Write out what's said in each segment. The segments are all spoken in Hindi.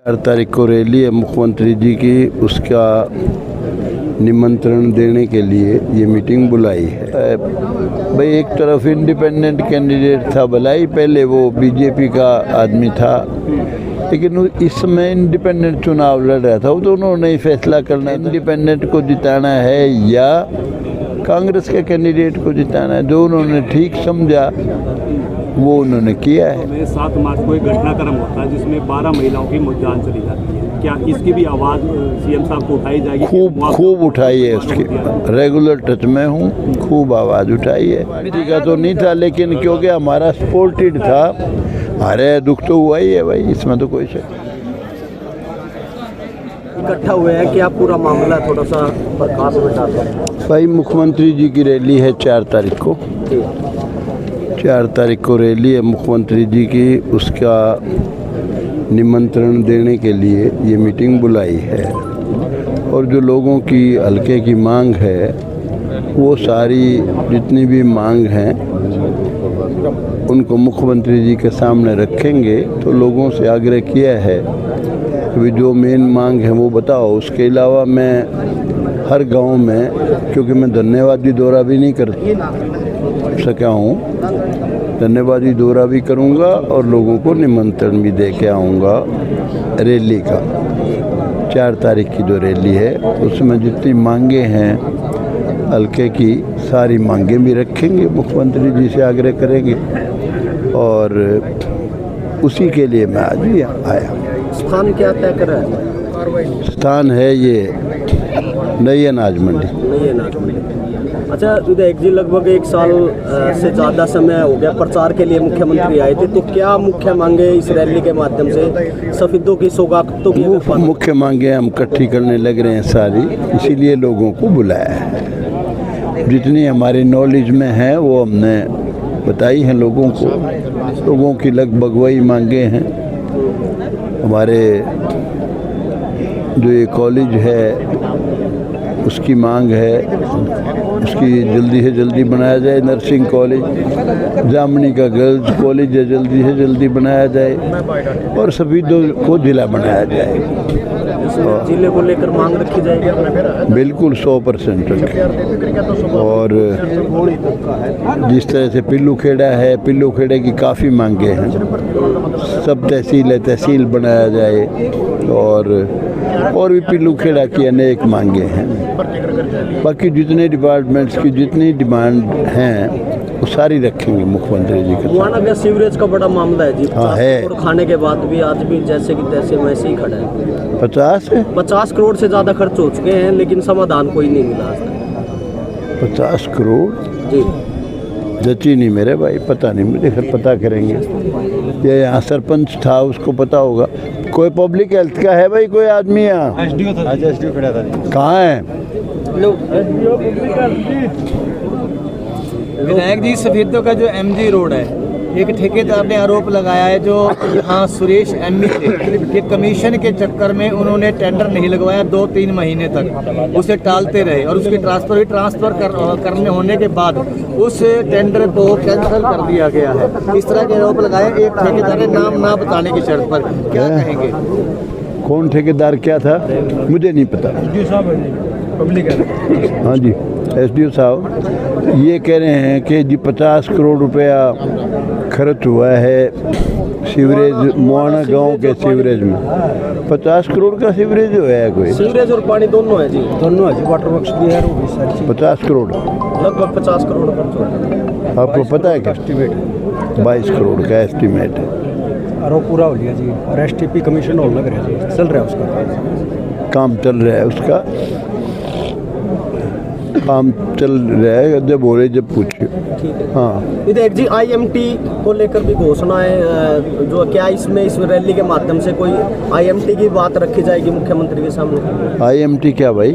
4 तारीख को रैली है मुख्यमंत्री जी की, उसका निमंत्रण देने के लिए ये मीटिंग बुलाई है। भाई एक तरफ इंडिपेंडेंट कैंडिडेट था भलाई, पहले वो बीजेपी का आदमी था, लेकिन इस समय इंडिपेंडेंट चुनाव लड़ रहा था। वो तो उन्होंने फैसला करना है इंडिपेंडेंट को जिताना है या कांग्रेस के कैंडिडेट को जिताना है। जो उन्होंने ठीक समझा वो उन्होंने किया है। 7 मार्च को एक घटनाक्रम होता है जिसमें 12 महिलाओं की जान चली जाती है। क्या इसकी भी आवाज़ सीएम साहब को उठाई जाएगी? खूब उठाई है, उसकी रेगुलर टच में हूँ, खूब आवाज़ उठाई है। किसी का तो नहीं था, लेकिन क्योंकि हमारा सपोर्टेड था, अरे दुख तो हुआ ही है भाई, इसमें तो कोई शक। इकट्ठा हुए हैं, क्या पूरा मामला थोड़ा सा प्रकाश में डालते हैं? भाई मुख्यमंत्री जी की रैली है 4 तारीख को। 4 तारीख को रैली है मुख्यमंत्री जी की, उसका निमंत्रण देने के लिए ये मीटिंग बुलाई है। और जो लोगों की हल्के की मांग है, वो सारी जितनी भी मांग हैं उनको मुख्यमंत्री जी के सामने रखेंगे। तो लोगों से आग्रह किया है कि जो मेन मांग है वो बताओ। उसके अलावा मैं हर गांव में, क्योंकि मैं धन्यवादी दौरा भी नहीं कर सका हूँ, धन्यवादी दौरा भी करूँगा और लोगों को निमंत्रण भी दे के आऊँगा रैली का। 4 तारीख की जो रैली है उसमें जितनी मांगे हैं हल्के की, सारी मांगे भी रखेंगे, मुख्यमंत्री जी से आग्रह करेंगे और उसी के लिए मैं आज भी आया। स्थान क्या तय कर रहा है? स्थान है ये नई अनाज मंडी। अच्छा उदय जी, लगभग 1 साल से ज़्यादा समय हो गया प्रचार के लिए मुख्यमंत्री आए थे, तो क्या मुख्य मांगे इस रैली के माध्यम से सफेदों की सौगातों की? मुख्य मांगे हम इकट्ठी करने लग रहे हैं सारी, इसीलिए लोगों को बुलाया है। जितनी हमारी नॉलेज में है वो हमने बताई हैं लोगों को। लोगों की लगभग वही मांगे हैं। हमारे जो ये कॉलेज है उसकी मांग है, उसकी जल्दी से जल्दी बनाया जाए। नर्सिंग कॉलेज, जामनी का गर्ल्स कॉलेज है, जल्दी से जल्दी बनाया जाए और सभी दो को जिला बनाया जाए। जिले को लेकर मांग रखी जाएगी? बिल्कुल 100% रखें। और जिस तरह से पिल्लू खेड़ा है, पिल्लू खेड़े की काफ़ी मांगे हैं। सब तहसील बनाया जाए और भी पिल्लू खेड़ा की अनेक मांगे हैं। बाकी जितने डिपार्टमेंट्स की जितनी डिमांड हैं वो सारी रखेंगे मुख्यमंत्री जी के। मुआना का सीवरेज का बड़ा मामला है जी। हाँ है। और खाने के बाद भी आज भी जैसे कि तैसे वैसे ही खड़ा है। 50 करोड़ से ज़्यादा खर्च हो चुके हैं, लेकिन समाधान कोई नहीं मिला आज तक। 50 करोड़ जी जची नहीं मेरे भाई, पता नहीं, मुझे फिर पता करेंगे। ये यहाँ सरपंच था, उसको पता होगा। कोई पब्लिक हेल्थ का है भाई कोई आदमी यहाँ? एसडीओ खड़ा था। कहाँ है? विनायक जी, सफेदों का जो एमजी रोड है, एक ठेकेदार ने आरोप लगाया है जो यहाँ सुरेश एमई थे कि कमीशन के चक्कर में उन्होंने टेंडर नहीं लगवाया 2-3 महीने तक, उसे टालते रहे और उसकी ट्रांसफर करने होने के बाद उस टेंडर को कैंसिल कर दिया गया है। इस तरह के आरोप लगाए एक ठेकेदार ने, नाम ना बताने की शर्त पर। क्या कहेंगे? कौन ठेकेदार क्या था मुझे नहीं पता। हाँ जी, एसडीओ साहब ये कह रहे हैं कि जी 50 करोड़ रुपया खर्च हुआ है सीवरेज, मुआना गांव के सीवरेज में। 50 करोड़ का सीवरेज जो है कोई? सीवरेज और पानी दोनों है जी, दोनों है जी। वाटर वर्क्स भी है, 50 करोड़, लगभग 50 करोड़ खर्च हो गया। आपको पता है क्या? एस्टीमेट 22 करोड़ का एस्टीमेट है। और वो पूरा हो लिया जी, और एसटीपी कमीशन हॉल लग रहा है जी, चल रहा है उसका काम चल रहा है, उसका काम चल रहा है। जब बोले जब पूछे। हाँ विधायक जी, आईएमटी को लेकर भी घोषणा है, जो क्या इसमें इस रैली के माध्यम से कोई आईएमटी की बात रखी जाएगी मुख्यमंत्री के सामने? आईएमटी क्या भाई?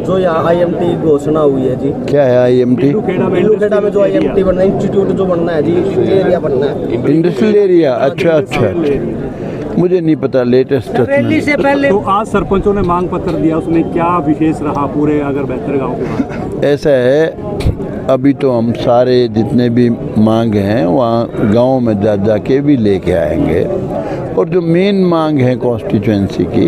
जो यहाँ आईएमटी घोषणा हुई है जी। क्या है आईएमटी? पिल्लूखेड़ा में जो आईएमटी बनना है, इंस्टीट्यूट जो बनना है जी, इंडस्ट्रियल एरिया बनना है। Industrial area? अच्छा, मुझे नहीं पता लेटेस्ट रैली से पहले। तो आज सरपंचों ने मांग पत्र दिया, उसमें क्या विशेष रहा पूरे अगर बेहतर गाँव के? ऐसा है, अभी तो हम सारे जितने भी मांग हैं वहाँ गांव में जा के भी लेके आएंगे और जो मेन मांग है कॉन्स्टिट्यूएंसी की,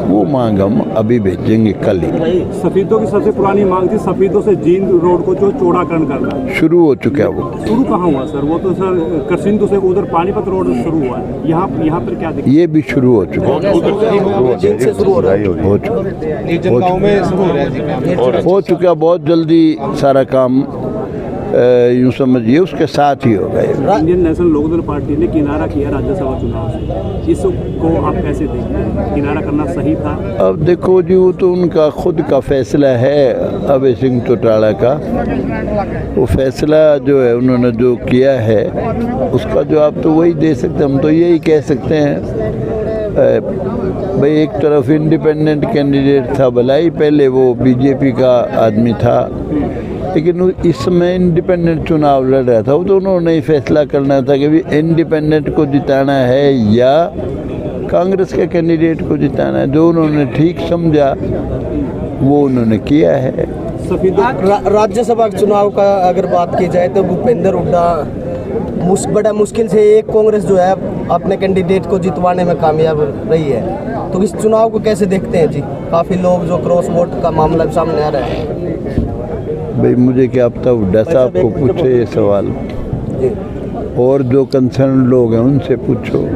वो मांग हम अभी भेजेंगे कल ही। सफेदों की सबसे पुरानी मांग थी सफेदों से जींद रोड को जो चौड़ाकरण करना। शुरू हो चुका है वो। शुरू कहाँ हुआ सर? वो तो सर करसिंधु से उधर पानीपत रोड शुरू हुआ है। यहाँ पर क्या दिक्कत? ये भी शुरू हो चुका है, हो चुका बहुत जल्दी सारा काम, यूँ समझिए उसके साथ ही होगा। इंडियन नेशनल लोकदल पार्टी ने किनारा किया राज्यसभा चुनाव से, इसको आप कैसे देखते हैं? किनारा करना सही था? अब देखो जी, वो तो उनका खुद का फैसला है, अभय सिंह चौटाला का। वो फैसला जो है उन्होंने जो किया है उसका जवाब तो वही दे सकते। हम तो यही कह सकते हैं भाई, एक तरफ इंडिपेंडेंट कैंडिडेट था, भला ही पहले वो बीजेपी का आदमी था, लेकिन इसमें इंडिपेंडेंट चुनाव लड़ रहा था। वो तो उन्होंने ही फैसला करना था कि भी इंडिपेंडेंट को जिताना है या कांग्रेस के कैंडिडेट को जिताना है। जो उन्होंने ठीक समझा वो उन्होंने किया है। राज्यसभा चुनाव का अगर बात की जाए तो भूपेंद्र हुड्डा बड़ा मुश्किल से एक कांग्रेस जो है अपने कैंडिडेट को जितवाने में कामयाब रही है, तो इस चुनाव को कैसे देखते हैं जी? काफ़ी लोग जो क्रॉस वोट का मामला सामने आ रहा है। भाई मुझे क्या पता, हुड्डा साहब को पूछे ये सवाल, और जो कंसर्न लोग हैं उनसे पूछो।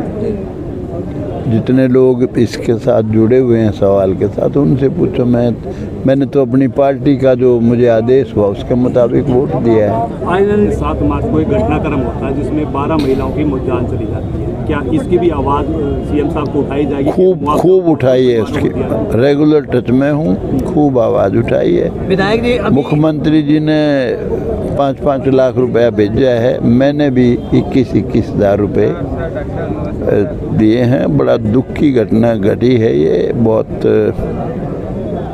जितने लोग इसके साथ जुड़े हुए हैं सवाल के साथ, उनसे पूछो। मैंने तो अपनी पार्टी का जो मुझे आदेश हुआ उसके मुताबिक वोट दिया है। आए 7 मार्च को एक घटनाक्रम होता है जिसमें 12 महिलाओं की जान चली जाती है। क्या इसकी भी आवाज़ सीएम साहब को उठाई जाएगी? खूब उठाई है, उसकी रेगुलर टच में हूँ, खूब आवाज़ उठाई है। विधायक जी, मुख्यमंत्री जी ने 5-5 लाख रुपया भेजा है, मैंने भी 21-21 हज़ार रुपये दिए हैं। बड़ा दुख की घटना घटी है ये,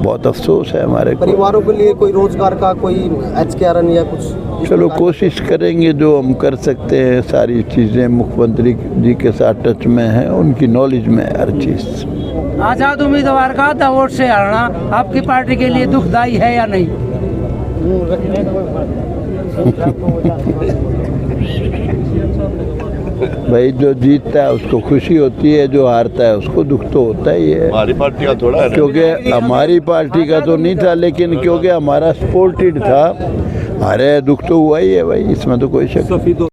बहुत अफसोस है हमारे परिवारों के लिए। कोई रोजगार का कोई एचकेआरएन या कुछ? चलो कोशिश करेंगे जो हम कर सकते हैं। सारी चीज़ें मुख्यमंत्री जी के साथ टच में हैं, उनकी नॉलेज में हर चीज़। आजाद उम्मीदवार का आधा वोट से हारना आपकी पार्टी के लिए दुखदायी है या नहीं? भाई जो जीतता है उसको खुशी होती है, जो हारता है उसको दुख तो होता ही है। हमारी पार्टी का थोड़ा है, क्योंकि हमारी पार्टी का तो नहीं था, लेकिन क्योंकि हमारा सपोर्टेड था, अरे दुख तो हुआ ही है भाई, इसमें तो कोई शक नहीं।